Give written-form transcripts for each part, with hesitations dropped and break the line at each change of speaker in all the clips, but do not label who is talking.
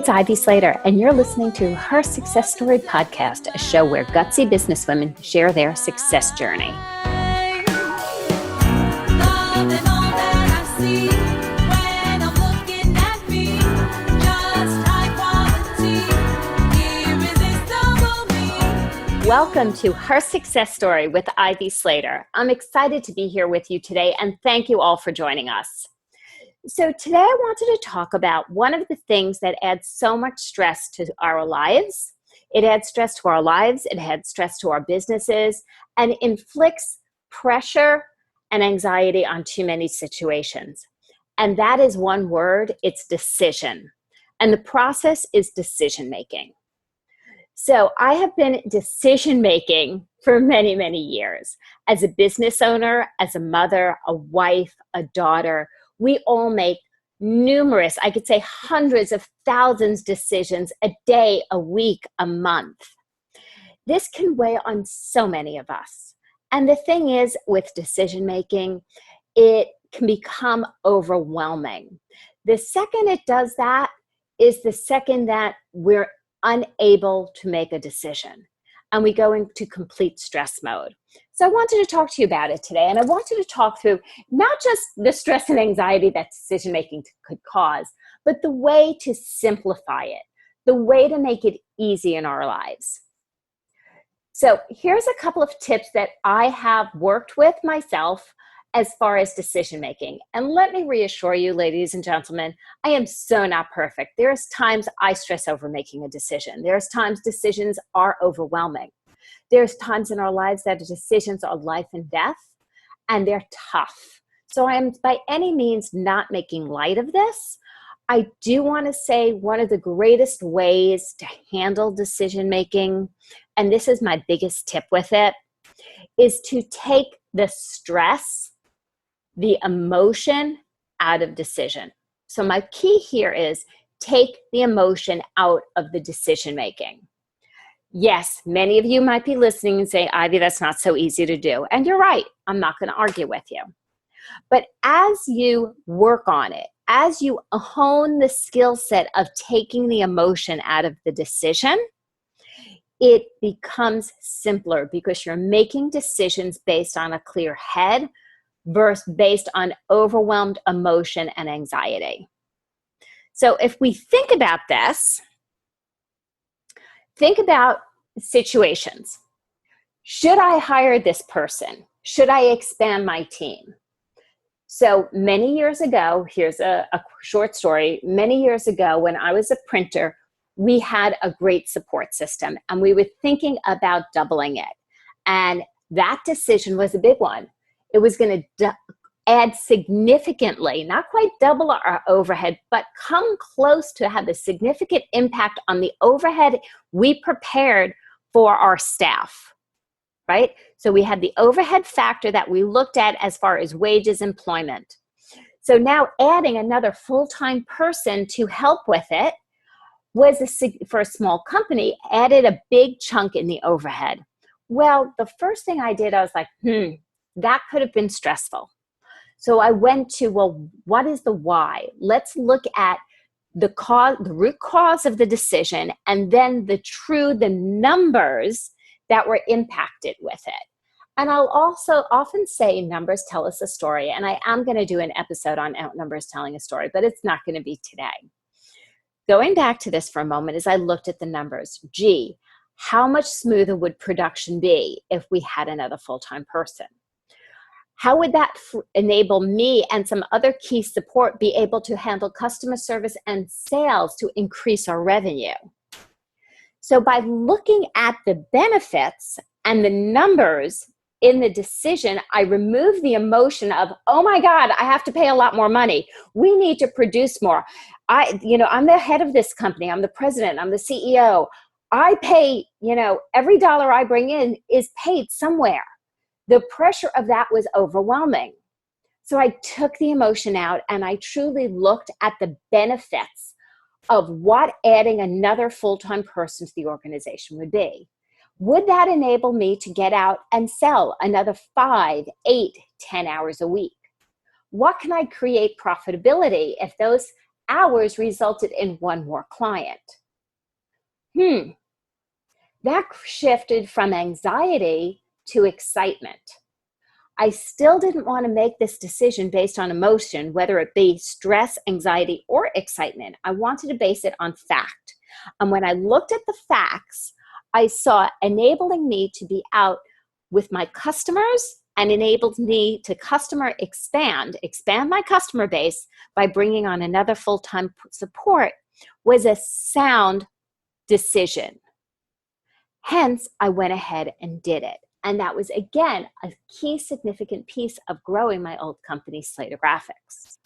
it's Ivy Slater, and you're listening to Her Success Story Podcast, a show where gutsy businesswomen share their success journey. Welcome to Her Success Story with Ivy Slater. I'm excited to be here with you today, and thank you all for joining us. So today I wanted to talk about one of the things that adds so much stress to our lives. It adds stress to our lives, it adds stress to our businesses, and inflicts pressure and anxiety on too many situations. And that is one word, it's decision. And the process is decision making. So I have been decision making for many, many years. As a business owner, as a mother, a wife, a daughter, we all make numerous, I could say hundreds of thousands decisions a day, a week, a month. This can weigh on so many of us. And the thing is, with decision making, it can become overwhelming. The second it does that is the second that we're unable to make a decision and we go into complete stress mode. So I wanted to talk to you about it today, and I wanted to talk through not just the stress and anxiety that decision making could cause, but the way to simplify it, the way to make it easy in our lives. So here's a couple of tips that I have worked with myself as far as decision making. And let me reassure you, ladies and gentlemen, I am so not perfect. There's times I stress over making a decision. There's times decisions are overwhelming. There's times in our lives that the decisions are life and death, and they're tough. So I am by any means not making light of this. I do want to say one of the greatest ways to handle decision making, and this is my biggest tip with it, is to take the stress, the emotion out of decision. So my key here is take the emotion out of the decision making. Yes, many of you might be listening and say, Ivy, that's not so easy to do. And you're right. I'm not going to argue with you. But as you work on it, as you hone the skill set of taking the emotion out of the decision, it becomes simpler because you're making decisions based on a clear head versus based on overwhelmed emotion and anxiety. So if we think about this, think about situations. Should I hire this person? Should I expand my team? So many years ago, here's a short story. Many years ago, when I was a printer, we had a great support system and we were thinking about doubling it. And that decision was a big one. It was going to add significantly, not quite double our overhead, but come close to have a significant impact on the overhead we prepared for our staff, right? So we had the overhead factor that we looked at as far as wages, employment. So now adding another full-time person to help with it was, for a small company, added a big chunk in the overhead. Well, the first thing I did, I was like, that could have been stressful. So I went to, well, what is the why? Let's look at the cause, the root cause of the decision, and then the numbers that were impacted with it. And I'll also often say numbers tell us a story, and I am going to do an episode on numbers telling a story, but it's not going to be today. Going back to this for a moment, as I looked at the numbers, how much smoother would production be if we had another full-time person? How would that enable me and some other key support be able to handle customer service and sales to increase our revenue? So by looking at the benefits and the numbers in the decision, I remove the emotion of, oh my God, I have to pay a lot more money. We need to produce more. I'm the head of this company. I'm the president. I'm the CEO. I pay, every dollar I bring in is paid somewhere. The pressure of that was overwhelming. So I took the emotion out and I truly looked at the benefits of what adding another full-time person to the organization would be. Would that enable me to get out and sell another 5, 8, 10 hours a week? What can I create profitability if those hours resulted in one more client. That shifted from anxiety to excitement. I still didn't want to make this decision based on emotion, whether it be stress, anxiety, or excitement. I wanted to base it on fact. And when I looked at the facts, I saw enabling me to be out with my customers and enabled me to expand my customer base by bringing on another full-time support was a sound decision. Hence, I went ahead and did it. And that was, again, a key significant piece of growing my old company, Slater Graphics.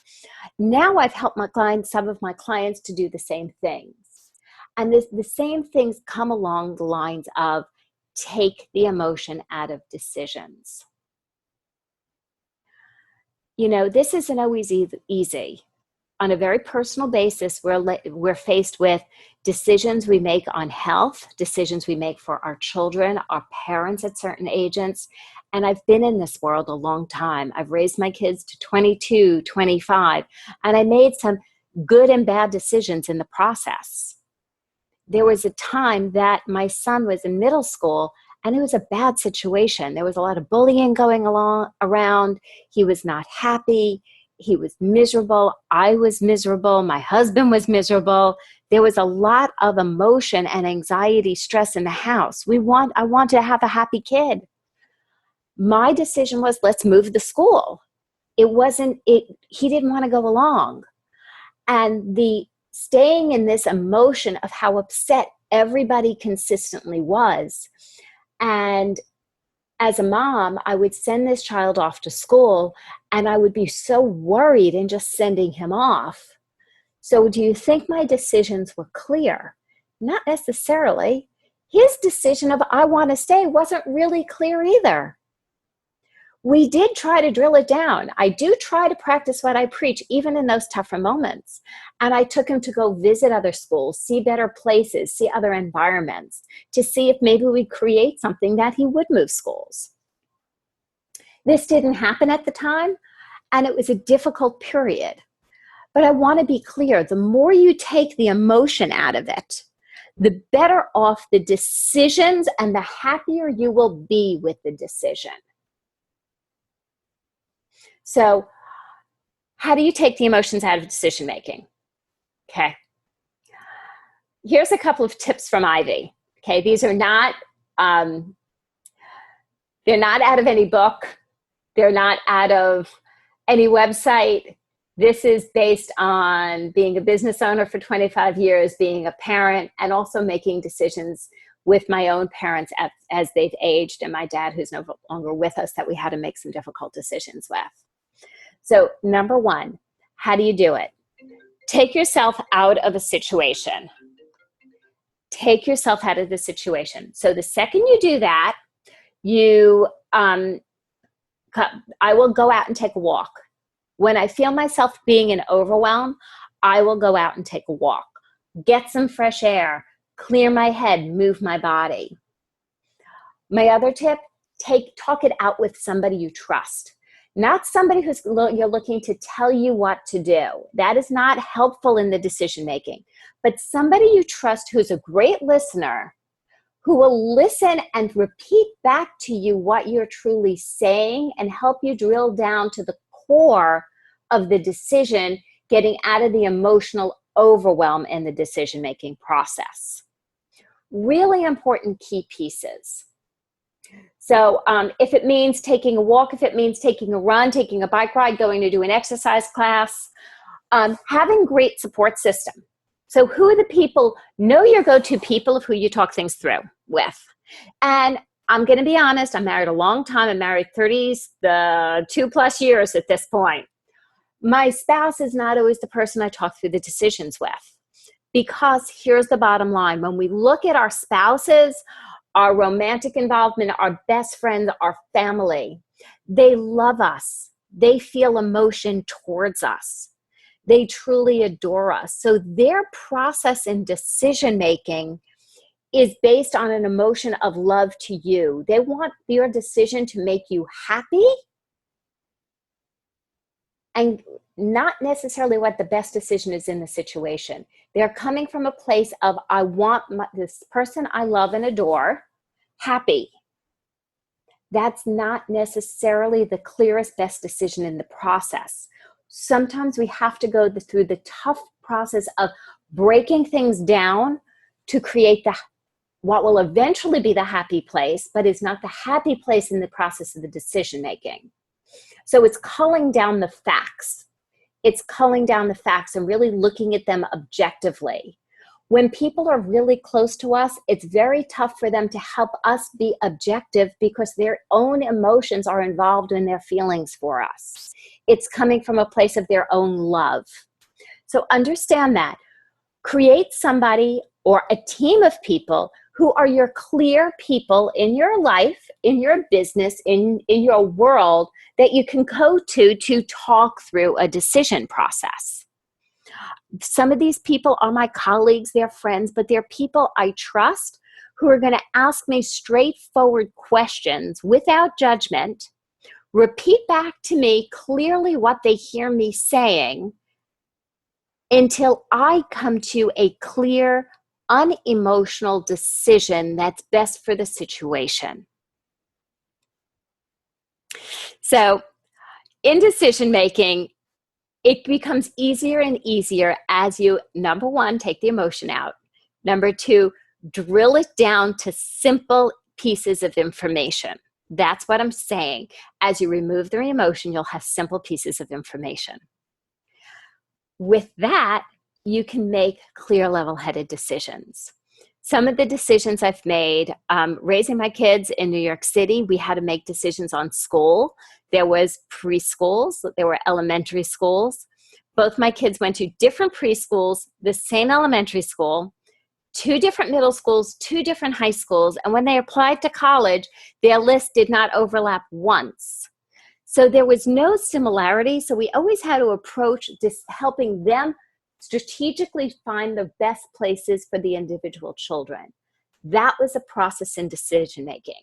Now I've helped some of my clients to do the same things. And the same things come along the lines of take the emotion out of decisions. You know, this isn't always easy. On a very personal basis, we're faced with decisions we make on health, decisions we make for our children, our parents at certain ages. And I've been in this world a long time. I've raised my kids to 22, 25, and I made some good and bad decisions in the process. There was a time that my son was in middle school and it was a bad situation. There was a lot of bullying going around. He was not happy. He was miserable. I was miserable. My husband was miserable. There was a lot of emotion and anxiety, stress in the house. I want to have a happy kid. My decision was, let's move the school. He didn't want to go along. And the staying in this emotion of how upset everybody consistently was. And as a mom, I would send this child off to school and I would be so worried in just sending him off. So do you think my decisions were clear? Not necessarily. His decision of I want to stay wasn't really clear either. We did try to drill it down. I do try to practice what I preach, even in those tougher moments. And I took him to go visit other schools, see better places, see other environments, to see if maybe we'd create something that he would move schools. This didn't happen at the time, and it was a difficult period. But I want to be clear, the more you take the emotion out of it, the better off the decisions and the happier you will be with the decision. So how do you take the emotions out of decision making? Okay. Here's a couple of tips from Ivy. Okay, these are not, they're not out of any book. They're not out of any website. This is based on being a business owner for 25 years, being a parent, and also making decisions with my own parents as they've aged, and my dad, who's no longer with us, that we had to make some difficult decisions with. So number one, how do you do it? Take yourself out of a situation. Take yourself out of the situation. So the second you do that, I will go out and take a walk. When I feel myself being in overwhelm, I will go out and take a walk, get some fresh air, clear my head, move my body. My other tip, talk it out with somebody you trust. Not somebody you're looking to tell you what to do. That is not helpful in the decision making. But somebody you trust who's a great listener, who will listen and repeat back to you what you're truly saying and help you drill down to the core of the decision, getting out of the emotional overwhelm in the decision making process. Really important key pieces. So if it means taking a walk, if it means taking a run, taking a bike ride, going to do an exercise class, having great support system. So who are the people? Know your go-to people of who you talk things through with. And I'm going to be honest, I'm married a long time. I'm married 2+ years at this point. My spouse is not always the person I talk through the decisions with. Because here's the bottom line. When we look at our spouses, our romantic involvement, our best friends, our family, they love us. They feel emotion towards us. They truly adore us. So their process in decision-making is based on an emotion of love to you. They want your decision to make you happy and not necessarily what the best decision is in the situation. They're coming from a place of, I want this person I love and adore happy. That's not necessarily the clearest, best decision in the process. Sometimes we have to go through the tough process of breaking things down to create what will eventually be the happy place, but is not the happy place in the process of the decision making. So it's culling down the facts. It's culling down the facts and really looking at them objectively. When people are really close to us, it's very tough for them to help us be objective because their own emotions are involved in their feelings for us. It's coming from a place of their own love. So understand that. Create somebody or a team of people who are your clear people in your life, in your business, in your world that you can go to talk through a decision process. Some of these people are my colleagues, they're friends, but they're people I trust who are going to ask me straightforward questions without judgment, repeat back to me clearly what they hear me saying until I come to a clear, unemotional decision that's best for the situation. So in decision making, it becomes easier and easier as you, number one, take the emotion out. Number two, drill it down to simple pieces of information. That's what I'm saying. As you remove the emotion, you'll have simple pieces of information. With that, you can make clear, level-headed decisions. Some of the decisions I've made, raising my kids in New York City, we had to make decisions on school. There was preschools, there were elementary schools. Both my kids went to different preschools, the same elementary school, 2 different middle schools, 2 different high schools, and when they applied to college, their list did not overlap once. So there was no similarity, so we always had to approach this helping them strategically find the best places for the individual children. That was a process in decision making.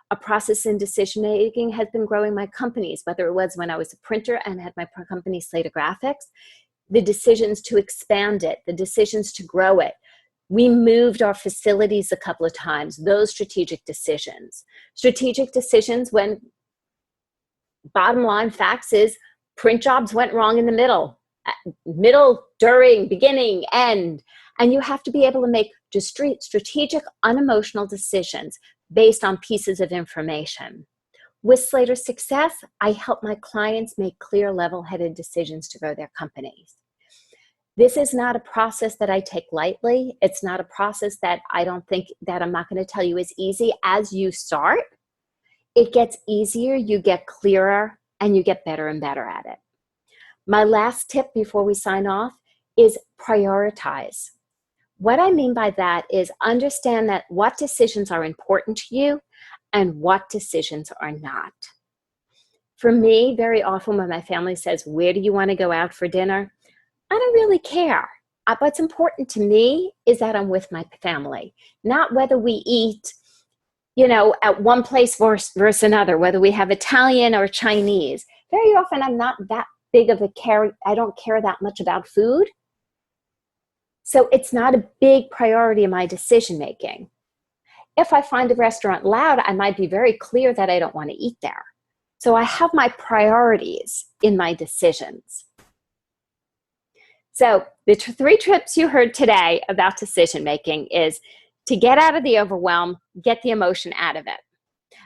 A process in decision making has been growing my companies, whether it was when I was a printer and had my company Slater Graphics, the decisions to expand it, the decisions to grow it. We moved our facilities a couple of times, those strategic decisions. Strategic decisions when bottom line facts is print jobs went wrong in the middle, during, beginning, end. And you have to be able to make just strategic, unemotional decisions based on pieces of information. With Slater Success, I help my clients make clear, level-headed decisions to grow their companies. This is not a process that I take lightly. It's not a process that I'm not going to tell you is easy. As you start, it gets easier, you get clearer, and you get better and better at it. My last tip before we sign off is prioritize. What I mean by that is understand that what decisions are important to you and what decisions are not. For me, very often when my family says, where do you want to go out for dinner? I don't really care. What's important to me is that I'm with my family, not whether we eat, at one place versus another, whether we have Italian or Chinese. Very often I'm not that big of I don't care that much about food. So it's not a big priority in my decision making. If I find a restaurant loud, I might be very clear that I don't want to eat there. So I have my priorities in my decisions. So the 3 tips you heard today about decision making is to get out of the overwhelm, get the emotion out of it.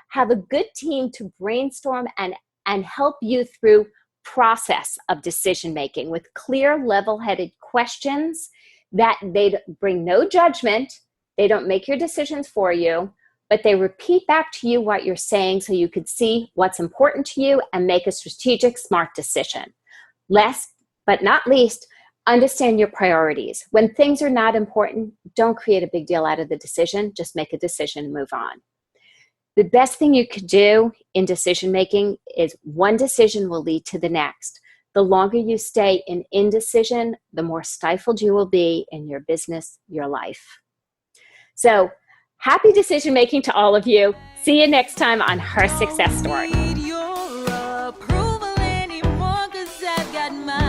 Have a good team to brainstorm and help you through process of decision making with clear, level-headed questions that they bring no judgment. They don't make your decisions for you, but they repeat back to you what you're saying so you could see what's important to you and make a strategic, smart decision. Last but not least, understand your priorities. When things are not important, don't create a big deal out of the decision. Just make a decision and move on. The best thing you could do in decision making is one decision will lead to the next. The longer you stay in indecision, the more stifled you will be in your business, your life. So happy decision making to all of you. See you next time on Her Success Story.
got my